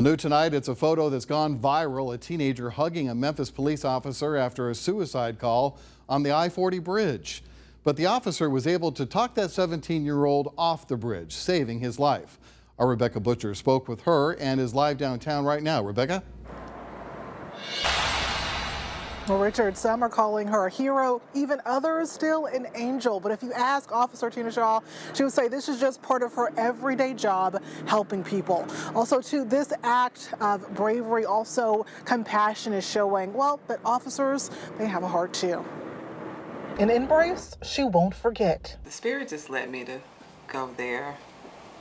New tonight, it's a photo that's gone viral. A teenager hugging a Memphis police officer after a suicide call on the I-40 bridge. But the officer was able to talk that 17-year-old off the bridge, saving his life. Our Rebecca Butcher spoke with her and is live downtown right now. Rebecca? Well, Richard, some are calling her a hero, even others still an angel. But if you ask Officer Tina Shaw, she would say this is just part of her everyday job, helping people. Also, too, this act of bravery, also compassion is showing, well, that officers, they have a heart too. An embrace she won't forget. The Spirit just led me to go there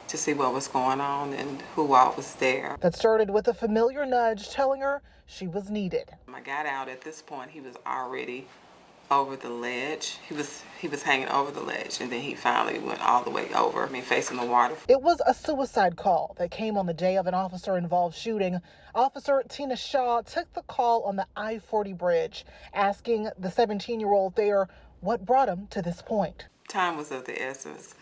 to see what was going on and who all was there. That started with a familiar nudge telling her she was needed. I got out at this point, he was already over the ledge. He was hanging over the ledge, and then he finally went all the way over, facing the water. It was a suicide call that came on the day of an officer-involved shooting. Officer Tina Shaw took the call on the I-40 bridge, asking the 17-year-old there what brought him to this point. Time was of the essence.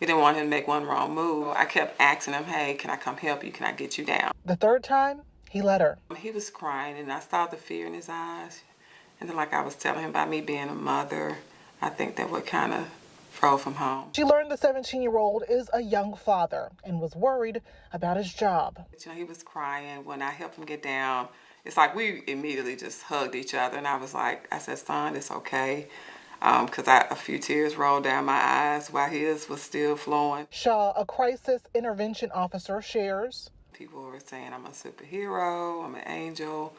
We didn't want him to make one wrong move. I kept asking him, hey, can I come help you? Can I get you down? The third time, he let her. He was crying, and I saw the fear in his eyes. And then, like I was telling him about me being a mother, I think that what kind of drove him home. She learned the 17-year-old is a young father and was worried about his job. He was crying. When I helped him get down, it's like we immediately just hugged each other. And I said, son, it's okay. Because a few tears rolled down my eyes while his was still flowing. Shaw, a crisis intervention officer, shares. People were saying I'm a superhero, I'm an angel,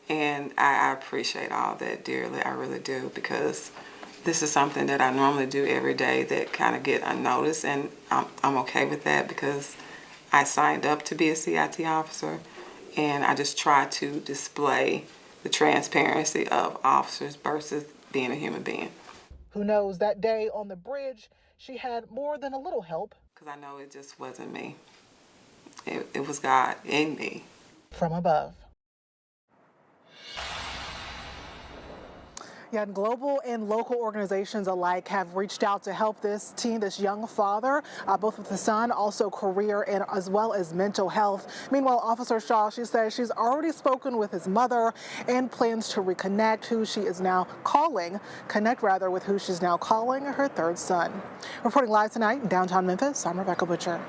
and I appreciate all that dearly, I really do, because this is something that I normally do every day that kind of get unnoticed, and I'm okay with that because I signed up to be a CIT officer, and I just try to display the transparency of officers versus being a human being. Who knows, that day on the bridge, she had more than a little help. Because I know it just wasn't me. It was God in me. From above. Yeah, and global and local organizations alike have reached out to help this teen, this young father, both with his son, also career, and as well as mental health. Meanwhile, Officer Shaw, she says she's already spoken with his mother and plans to reconnect, who she is now calling, with who she's now calling her third son. Reporting live tonight in downtown Memphis, I'm Rebecca Butcher.